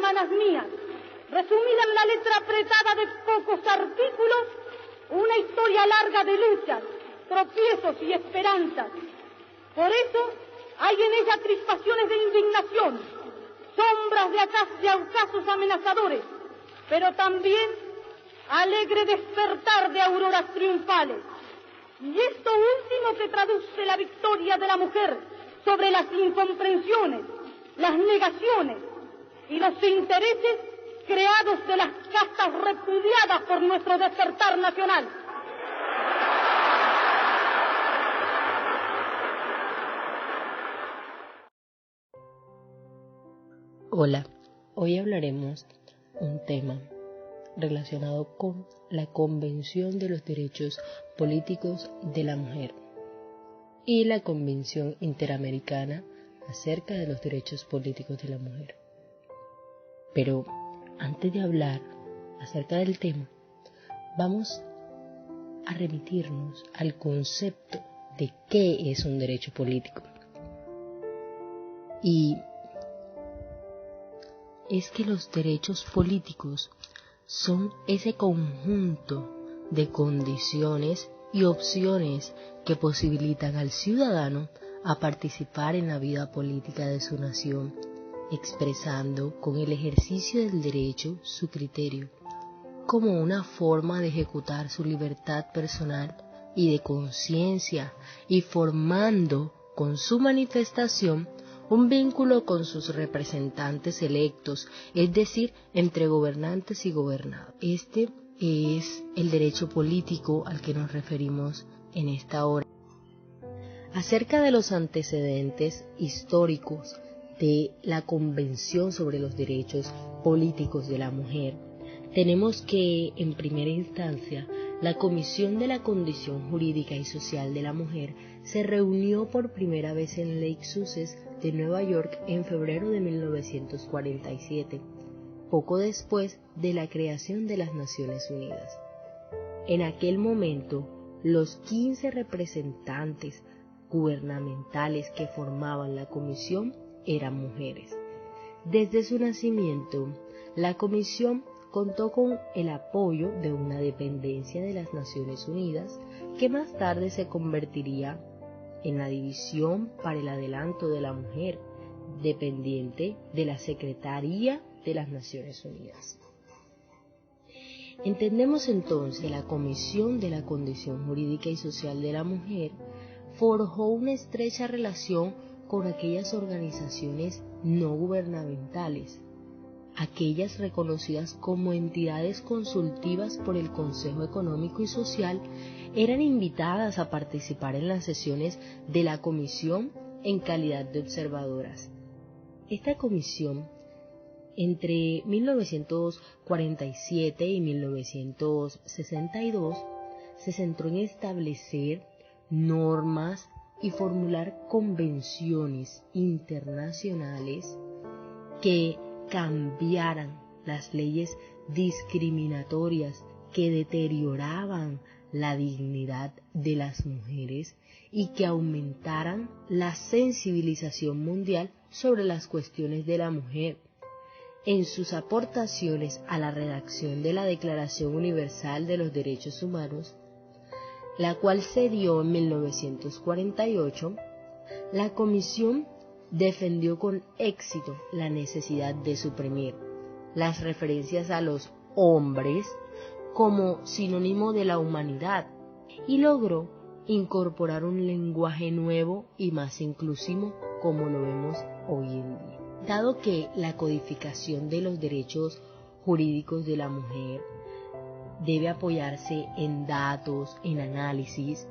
hermanas mías, resumida en la letra apretada de pocos artículos, una historia larga de luchas, tropiezos y esperanzas. Por eso hay en ella crispaciones de indignación, sombras de ocasos amenazadores, pero también alegre despertar de auroras triunfales. Y esto último que traduce la victoria de la mujer sobre las incomprensiones, las negaciones y los intereses creados de las castas repudiadas por nuestro despertar nacional. Hola, hoy hablaremos un tema relacionado con la Convención de los Derechos Políticos de la Mujer y la Convención Interamericana acerca de los derechos políticos de la mujer. Pero antes de hablar acerca del tema, vamos a remitirnos al concepto de qué es un derecho político. Y es que los derechos políticos son ese conjunto de condiciones y opciones que posibilitan al ciudadano a participar en la vida política de su nación, expresando con el ejercicio del derecho su criterio, como una forma de ejecutar su libertad personal y de conciencia, y formando con su manifestación un vínculo con sus representantes electos, es decir, entre gobernantes y gobernados. Este es el derecho político al que nos referimos en esta hora. Acerca de los antecedentes históricos de la Convención sobre los Derechos Políticos de la Mujer, tenemos que, en primera instancia, la Comisión de la Condición Jurídica y Social de la Mujer se reunió por primera vez en Lake Sussex de Nueva York en febrero de 1947, poco después de la creación de las Naciones Unidas. En aquel momento, los 15 representantes gubernamentales que formaban la comisión eran mujeres. Desde su nacimiento, la comisión contó con el apoyo de una dependencia de las Naciones Unidas que más tarde se convertiría en la División para el Adelanto de la Mujer, dependiente de la Secretaría de las Naciones Unidas. Entendemos entonces que la Comisión de la Condición Jurídica y Social de la Mujer forjó una estrecha relación con aquellas organizaciones no gubernamentales, aquellas reconocidas como entidades consultivas por el Consejo Económico y Social, eran invitadas a participar en las sesiones de la comisión en calidad de observadoras. Esta comisión, entre 1947 y 1962, se centró en establecer normas y formular convenciones internacionales que cambiaran las leyes discriminatorias que deterioraban la dignidad de las mujeres y que aumentaran la sensibilización mundial sobre las cuestiones de la mujer. En sus aportaciones a la redacción de la Declaración Universal de los Derechos Humanos, la cual se dio en 1948, la Comisión defendió con éxito la necesidad de suprimir las referencias a los hombres como sinónimo de la humanidad y logró incorporar un lenguaje nuevo y más inclusivo como lo vemos hoy en día. Dado que la codificación de los derechos jurídicos de la mujer debe apoyarse en datos, en análisis,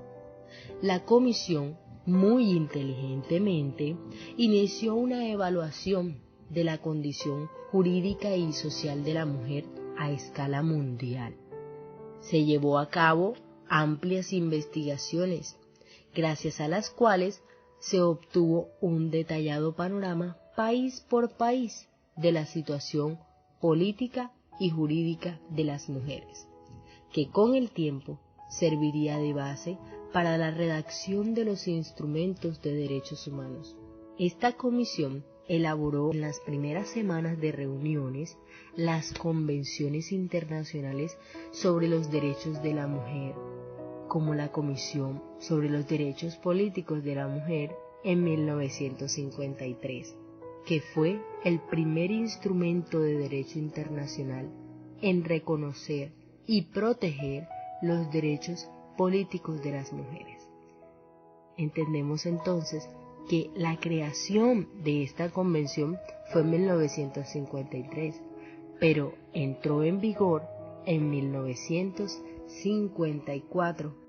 la Comisión muy inteligentemente inició una evaluación de la condición jurídica y social de la mujer a escala mundial. Se llevó a cabo amplias investigaciones, gracias a las cuales se obtuvo un detallado panorama país por país de la situación política y jurídica de las mujeres, que con el tiempo serviría de base para la redacción de los instrumentos de derechos humanos. Esta comisión elaboró en las primeras semanas de reuniones las convenciones internacionales sobre los derechos de la mujer, como la Comisión sobre los Derechos Políticos de la Mujer en 1953, que fue el primer instrumento de derecho internacional en reconocer y proteger los derechos políticos de las mujeres. Entendemos entonces que la creación de esta convención fue en 1953, pero entró en vigor en 1954.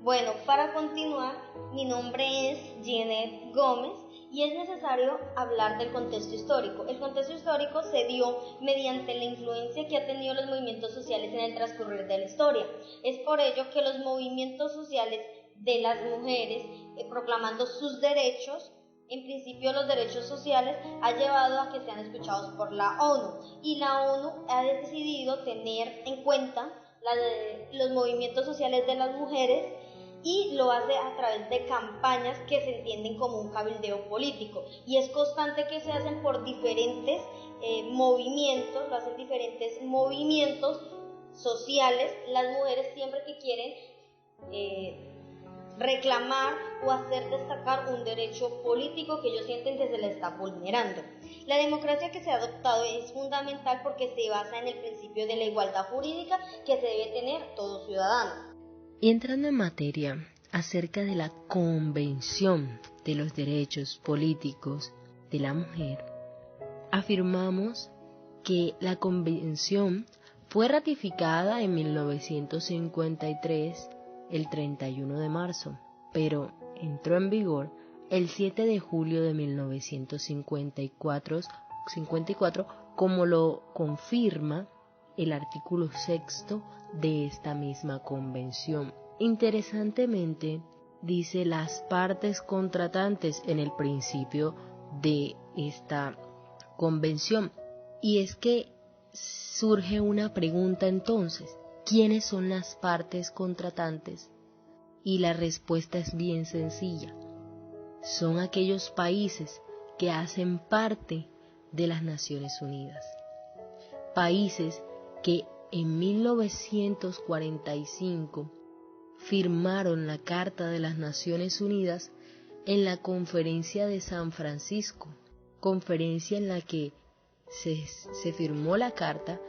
Bueno, para continuar, mi nombre es Jeanette Gómez y es necesario hablar del contexto histórico. El contexto histórico se dio mediante la influencia que ha tenido los movimientos sociales en el transcurrir de la historia. Es por ello que los movimientos sociales de las mujeres, proclamando sus derechos, en principio los derechos sociales, ha llevado a que sean escuchados por la ONU, y la ONU ha decidido tener en cuenta los movimientos sociales de las mujeres, y lo hace a través de campañas que se entienden como un cabildeo político, y es constante que se hacen por diferentes movimientos, lo hacen diferentes movimientos sociales, las mujeres siempre que quieren reclamar o hacer destacar un derecho político que ellos sienten que se les está vulnerando. La democracia que se ha adoptado es fundamental porque se basa en el principio de la igualdad jurídica que se debe tener todo ciudadano. Y entrando en materia acerca de la Convención de los Derechos Políticos de la Mujer, afirmamos que la Convención fue ratificada en 1953, el 31 de marzo, pero entró en vigor el 7 de julio de 1954, como lo confirma el artículo 6 de esta misma convención. Interesantemente, dice las partes contratantes en el principio de esta convención, y es que surge una pregunta entonces: ¿quiénes son las partes contratantes? Y la respuesta es bien sencilla: son aquellos países que hacen parte de las Naciones Unidas, países que en 1945 firmaron la Carta de las Naciones Unidas en la Conferencia de San Francisco, conferencia en la que se firmó la Carta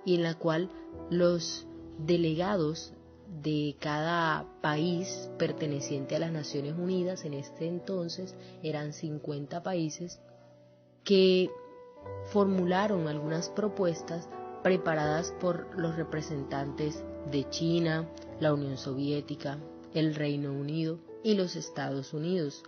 y en la cual los delegados de cada país perteneciente a las Naciones Unidas, en este entonces eran 50 países, que formularon algunas propuestas preparadas por los representantes de China, la Unión Soviética, el Reino Unido y los Estados Unidos.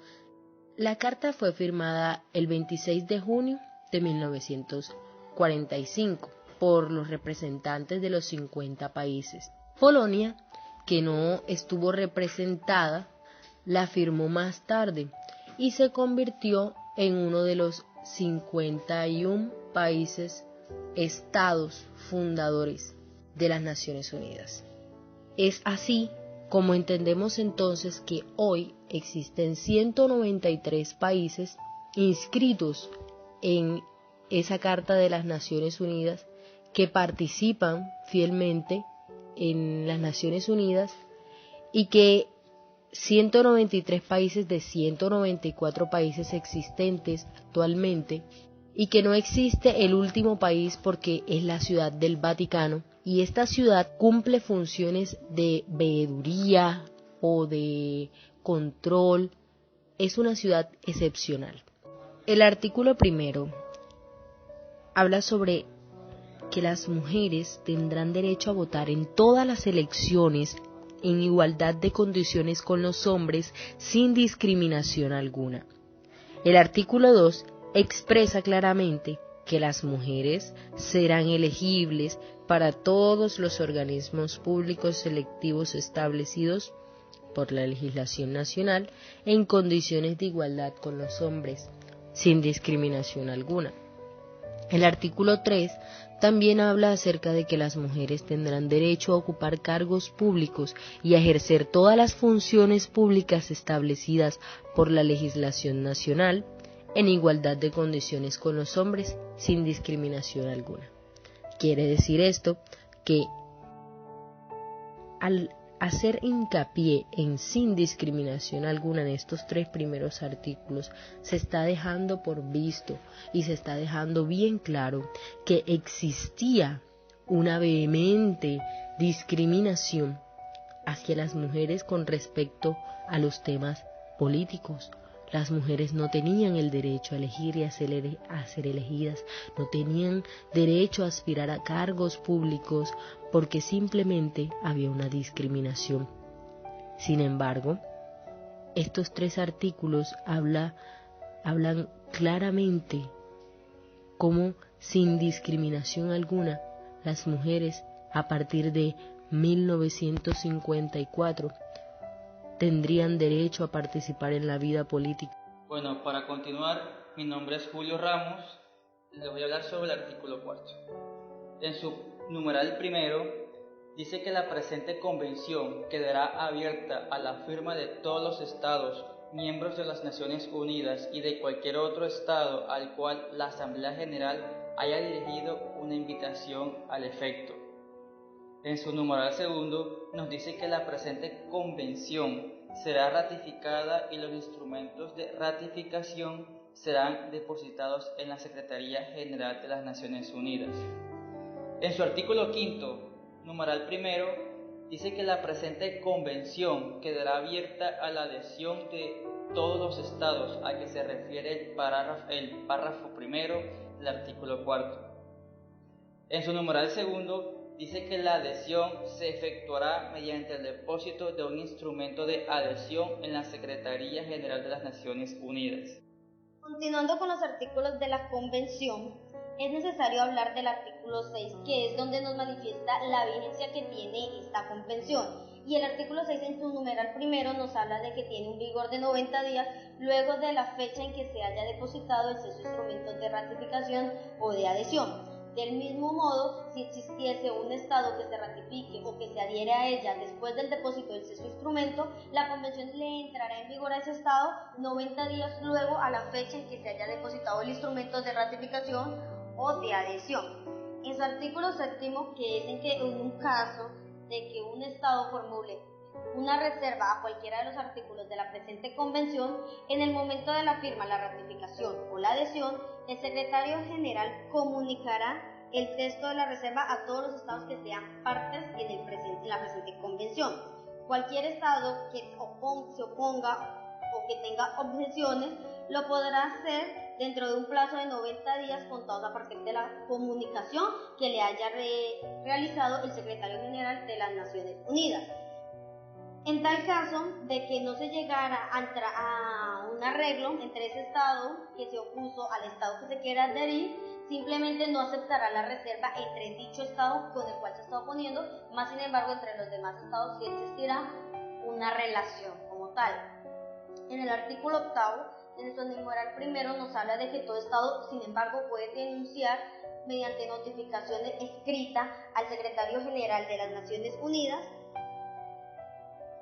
La carta fue firmada el 26 de junio de 1945 por los representantes de los 50 países. Polonia, que no estuvo representada, la firmó más tarde y se convirtió en uno de los 51 países, estados fundadores de las Naciones Unidas. Es así como entendemos entonces que hoy existen 193 países inscritos en esa Carta de las Naciones Unidas, que participan fielmente en las Naciones Unidas, y que 193 países de 194 países existentes actualmente, y que no existe el último país porque es la Ciudad del Vaticano, y esta ciudad cumple funciones de veeduría o de control. Es una ciudad excepcional. El artículo primero habla sobre que las mujeres tendrán derecho a votar en todas las elecciones en igualdad de condiciones con los hombres, sin discriminación alguna. El artículo 2 expresa claramente que las mujeres serán elegibles para todos los organismos públicos selectivos establecidos por la legislación nacional en condiciones de igualdad con los hombres, sin discriminación alguna. El artículo 3 también habla acerca de que las mujeres tendrán derecho a ocupar cargos públicos y a ejercer todas las funciones públicas establecidas por la legislación nacional, en igualdad de condiciones con los hombres, sin discriminación alguna. Quiere decir esto que al hacer hincapié en sin discriminación alguna en estos 3 primeros artículos, se está dejando por visto y se está dejando bien claro que existía una vehemente discriminación hacia las mujeres con respecto a los temas políticos. Las mujeres no tenían el derecho a elegir y a ser elegidas, no tenían derecho a aspirar a cargos públicos porque simplemente había una discriminación. Sin embargo, estos 3 artículos hablan claramente cómo sin discriminación alguna las mujeres a partir de 1954 tendrían derecho a participar en la vida política. Bueno, para continuar, mi nombre es Julio Ramos, les voy a hablar sobre el artículo 4. En su numeral primero, dice que la presente convención quedará abierta a la firma de todos los estados miembros de las Naciones Unidas y de cualquier otro estado al cual la Asamblea General haya dirigido una invitación al efecto. En su numeral segundo nos dice que la presente convención será ratificada y los instrumentos de ratificación serán depositados en la Secretaría General de las Naciones Unidas. En su artículo quinto, numeral primero, dice que la presente convención quedará abierta a la adhesión de todos los estados a que se refiere el párrafo primero del artículo cuarto. En su numeral segundo, dice que la adhesión se efectuará mediante el depósito de un instrumento de adhesión en la Secretaría General de las Naciones Unidas. Continuando con los artículos de la Convención, es necesario hablar del artículo 6, que es donde nos manifiesta la vigencia que tiene esta Convención. Y el artículo 6 en su numeral primero nos habla de que tiene un vigor de 90 días luego de la fecha en que se haya depositado el cese de instrumentos de ratificación o de adhesión. Del mismo modo, si existiese un Estado que se ratifique o que se adhiere a ella después del depósito del sexto instrumento, la Convención le entrará en vigor a ese Estado 90 días luego a la fecha en que se haya depositado el instrumento de ratificación o de adhesión. En su artículo séptimo, que es en que en un caso de que un Estado formule una reserva a cualquiera de los artículos de la presente convención, en el momento de la firma, la ratificación o la adhesión, el secretario general comunicará el texto de la reserva a todos los estados que sean partes en la presente convención. Cualquier estado que se oponga o que tenga objeciones lo podrá hacer dentro de un plazo de 90 días contados a partir de la comunicación que le haya realizado el secretario general de las Naciones Unidas. En tal caso de que no se llegara a un arreglo entre ese Estado que se opuso al Estado que se quiera adherir, simplemente no aceptará la reserva entre dicho Estado con el cual se está oponiendo, más sin embargo entre los demás Estados sí existirá una relación como tal. En el artículo octavo, en su numeral primero nos habla de que todo Estado, sin embargo, puede denunciar mediante notificación escrita al Secretario General de las Naciones Unidas.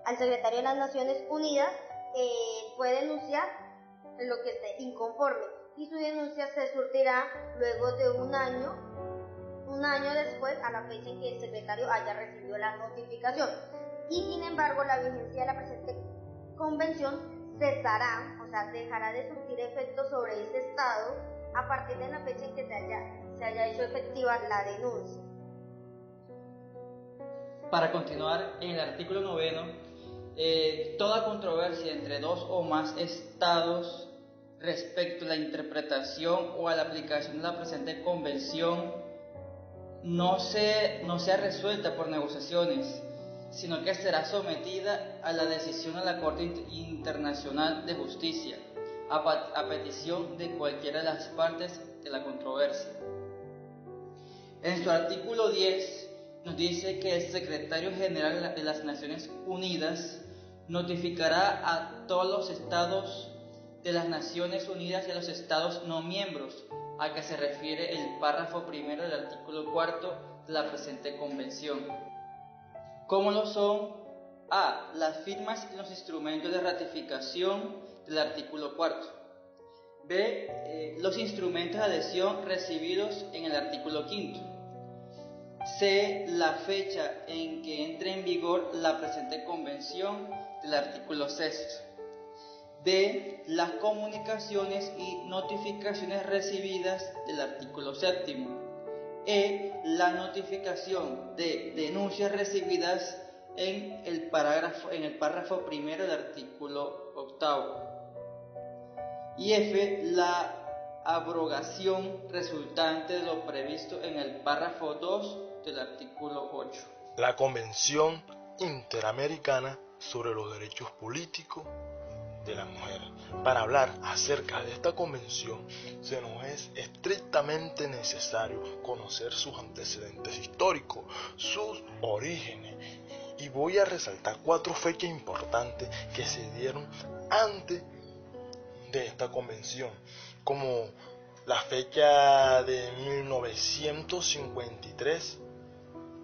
Al secretario de las Naciones Unidas puede denunciar lo que esté inconforme y su denuncia se surtirá luego de un año después a la fecha en que el secretario haya recibido la notificación. Y sin embargo la vigencia de la presente convención cesará, o sea, dejará de surtir efecto sobre ese Estado a partir de la fecha en que se haya hecho efectiva la denuncia. Para continuar, en el artículo noveno, toda controversia entre dos o más estados respecto a la interpretación o a la aplicación de la presente convención no sea resuelta por negociaciones, sino que será sometida a la decisión de la Corte Internacional de Justicia, a petición de cualquiera de las partes de la controversia. En su artículo 10 nos dice que el secretario general de las Naciones Unidas notificará a todos los estados de las Naciones Unidas y a los estados no miembros a que se refiere el párrafo primero del artículo cuarto de la presente convención. ¿Cómo lo son? A. Las firmas y los instrumentos de ratificación del artículo cuarto. B. Los instrumentos de adhesión recibidos en el artículo 5. C. La fecha en que entre en vigor la presente convención del artículo 6. D. Las comunicaciones y notificaciones recibidas del artículo 7. E. La notificación de denuncias recibidas en el párrafo primero del artículo 8. Y F. La abrogación resultante de lo previsto en el párrafo 2 del artículo 8. La Convención Interamericana sobre los Derechos Políticos de la Mujer. Para hablar acerca de esta convención, se nos es estrictamente necesario conocer sus antecedentes históricos, sus orígenes, y voy a resaltar 4 fechas importantes que se dieron antes de esta convención, como la fecha de 1953,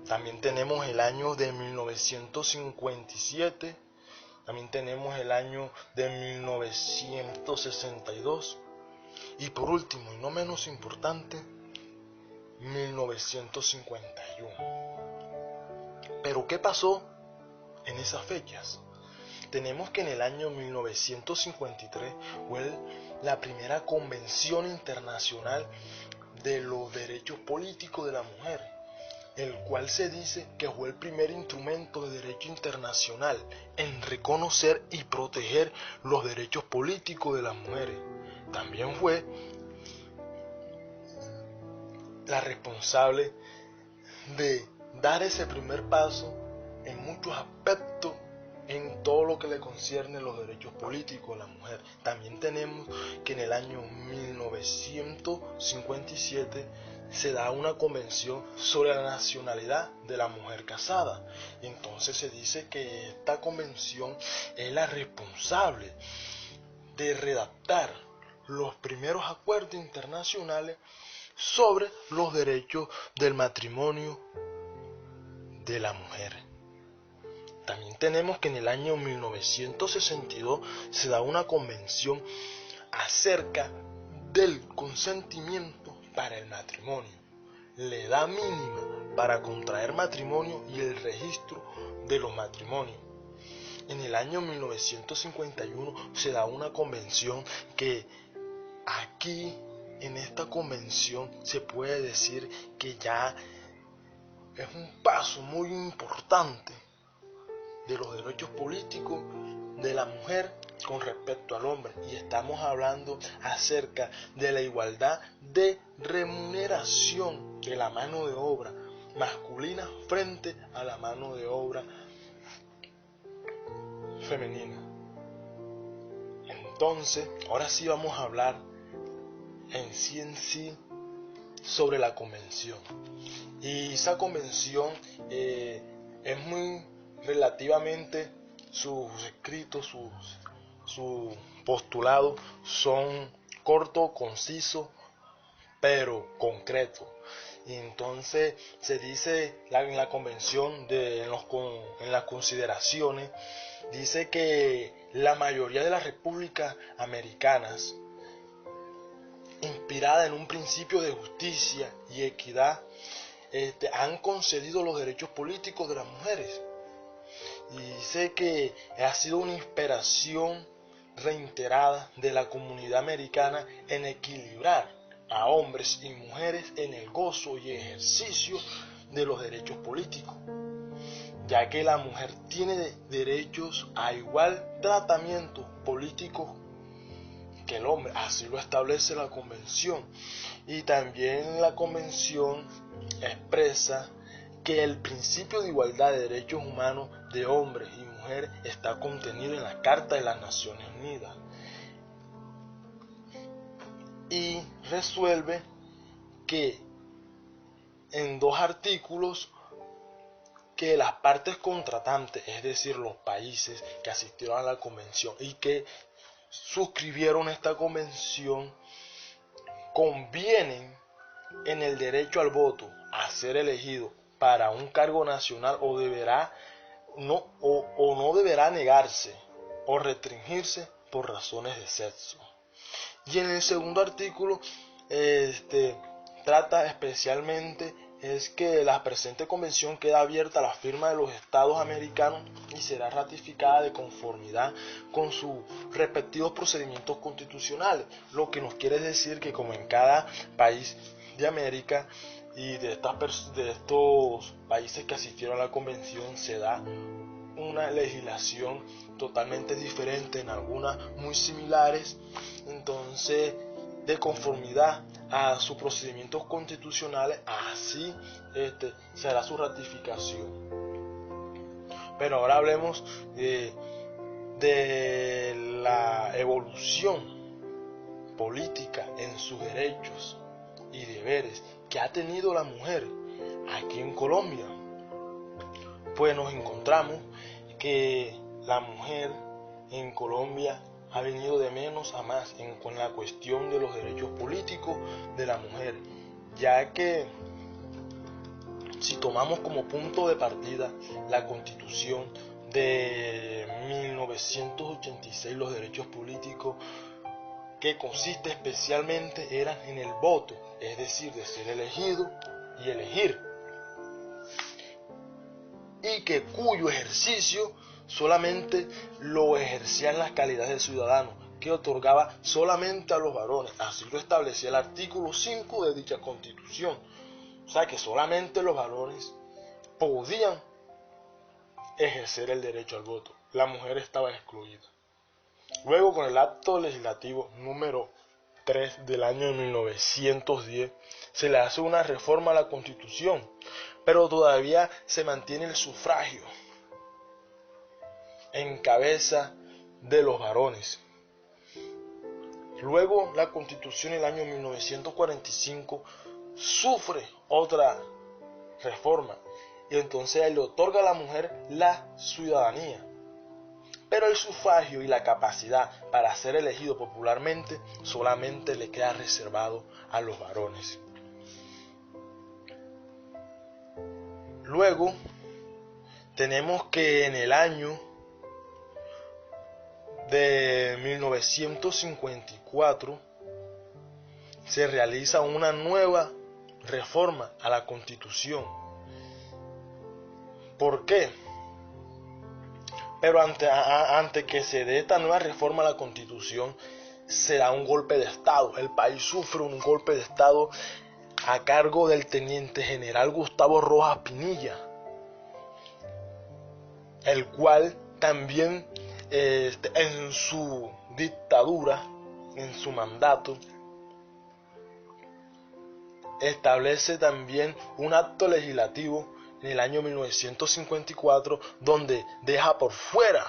también tenemos el año de 1957, también tenemos el año de 1962 y por último y no menos importante, 1951. Pero ¿qué pasó en esas fechas? Tenemos que en el año 1953 fue la primera Convención Internacional de los Derechos Políticos de la Mujer, el cual se dice que fue el primer instrumento de derecho internacional en reconocer y proteger los derechos políticos de las mujeres. También fue la responsable de dar ese primer paso en muchos aspectos en todo lo que le concierne los derechos políticos a la mujer. También tenemos que en el año 1957 se da una convención sobre la nacionalidad de la mujer casada. Entonces se dice que esta convención es la responsable de redactar los primeros acuerdos internacionales sobre los derechos del matrimonio de la mujer. También tenemos que en el año 1962 se da una convención acerca del consentimiento para el matrimonio, la edad mínima para contraer matrimonio y el registro de los matrimonios. En el año 1951 se da una convención que aquí en esta convención se puede decir que ya es un paso muy importante de los derechos políticos de la mujer con respecto al hombre, y estamos hablando acerca de la igualdad de remuneración de la mano de obra masculina frente a la mano de obra femenina. Entonces, ahora sí vamos a hablar en sí sobre la convención. Y esa convención es muy relativamente, sus escritos, sus postulados son cortos, concisos, pero concretos. Y entonces se dice en la convención, en las consideraciones, dice que la mayoría de las repúblicas americanas, inspirada en un principio de justicia y equidad, han concedido los derechos políticos de las mujeres. Y dice que ha sido una inspiración reiterada de la comunidad americana en equilibrar a hombres y mujeres en el gozo y ejercicio de los derechos políticos, ya que la mujer tiene derechos a igual tratamiento político que el hombre. Así lo establece la convención. Y también la convención expresa que el principio de igualdad de derechos humanos de hombres y mujeres está contenido en la Carta de las Naciones Unidas, y resuelve que en 2 artículos que las partes contratantes, es decir, los países que asistieron a la convención y que suscribieron esta convención, convienen en el derecho al voto a ser elegido para un cargo nacional o no deberá negarse o restringirse por razones de sexo. Y en el segundo artículo trata especialmente es que la presente convención queda abierta a la firma de los estados americanos y será ratificada de conformidad con sus respectivos procedimientos constitucionales, lo que nos quiere decir que como en cada país de América y de estos países que asistieron a la convención se da una legislación totalmente diferente, en algunas muy similares, entonces de conformidad a sus procedimientos constitucionales, así se hará su ratificación. Pero ahora hablemos de la evolución política en sus derechos y deberes que ha tenido la mujer aquí en Colombia. Pues nos encontramos que la mujer en Colombia ha venido de menos a más con la cuestión de los derechos políticos de la mujer, ya que si tomamos como punto de partida la Constitución de 1986, los derechos políticos que consiste especialmente eran en el voto, es decir, de ser elegido y elegir, y que cuyo ejercicio solamente lo ejercían las calidades de ciudadano, que otorgaba solamente a los varones. Así lo establecía el artículo 5 de dicha Constitución. O sea que solamente los varones podían ejercer el derecho al voto. La mujer estaba excluida. Luego, con el acto legislativo número 3 del año 1910, se le hace una reforma a la Constitución, pero todavía se mantiene el sufragio en cabeza de los varones. Luego la Constitución en el año 1945 sufre otra reforma y entonces le otorga a la mujer la ciudadanía, pero el sufragio y la capacidad para ser elegido popularmente solamente le queda reservado a los varones. Luego tenemos que en el año de 1954 se realiza una nueva reforma a la Constitución. ¿Por qué? Pero ante que se dé esta nueva reforma a la Constitución, se da un golpe de Estado. El país sufre un golpe de Estado a cargo del teniente general Gustavo Rojas Pinilla, el cual también en su dictadura, en su mandato, establece también un acto legislativo en el año 1954 donde deja por fuera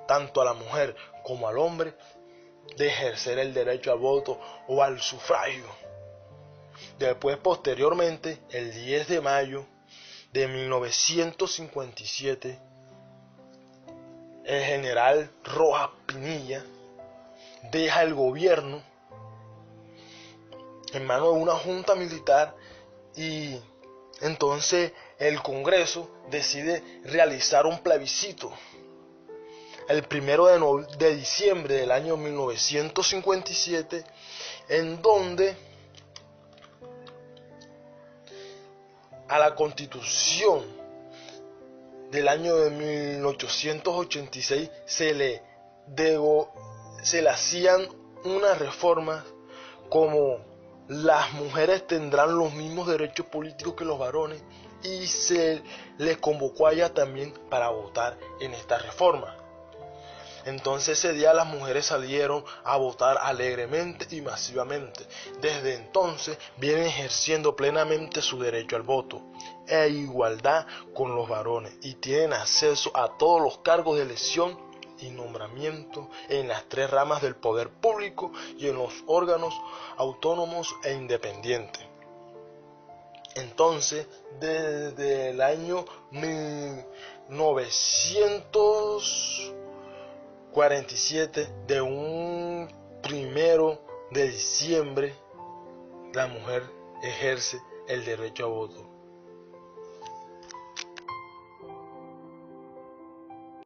tanto a la mujer como al hombre de ejercer el derecho al voto o al sufragio. Después, posteriormente, el 10 de mayo de 1957, el general Rojas Pinilla deja el gobierno en manos de una junta militar y entonces el Congreso decide realizar un plebiscito el 1 de diciembre del año 1957, en donde a la Constitución del año de 1886 se le hacían unas reformas como las mujeres tendrán los mismos derechos políticos que los varones, y se les convocó a ella también para votar en esta reforma. Entonces ese día las mujeres salieron a votar alegremente y masivamente. Desde entonces vienen ejerciendo plenamente su derecho al voto e igualdad con los varones y tienen acceso a todos los cargos de elección y nombramiento en las 3 ramas del poder público y en los órganos autónomos e independientes. Entonces, desde el año 1947, de un 1 de diciembre, la mujer ejerce el derecho a voto.